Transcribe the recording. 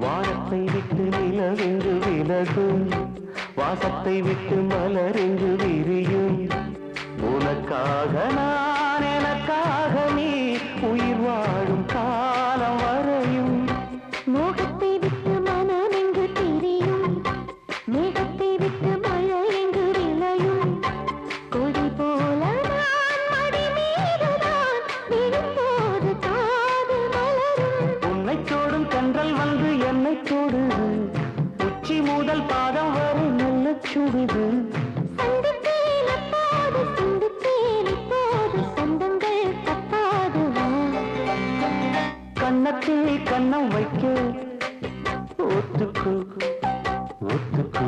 வானத்தை விட்டு நிலவெங்கு விலகும், வாசத்தை விட்டு மலரெங்கு விரியும். உனக்காக நான், எனக்காக நீ, உயிர் வாழும் காலம் வரையும். மோகத்தை விட்டு மனம் எங்கு திரியும், மேகத்தை விட்டு மழை எங்கு விளையும். கொடி போல நான் மடி மீதுதான் விழும்போது காதல் மலரும். உன்னை தோடும் கன்றல் வந்து என்னை தொடுது, உச்சி முதல் பாதம் வரை நல்ல சுடுது. சந்தித்தேன் அப்போது, சிந்தித்தேன் இப்போது, சொந்தங்கள் தப்பாது வா. கன்னத்தில் கன்னம் வைக்க ஒத்துக்கு ஒத்துக்கு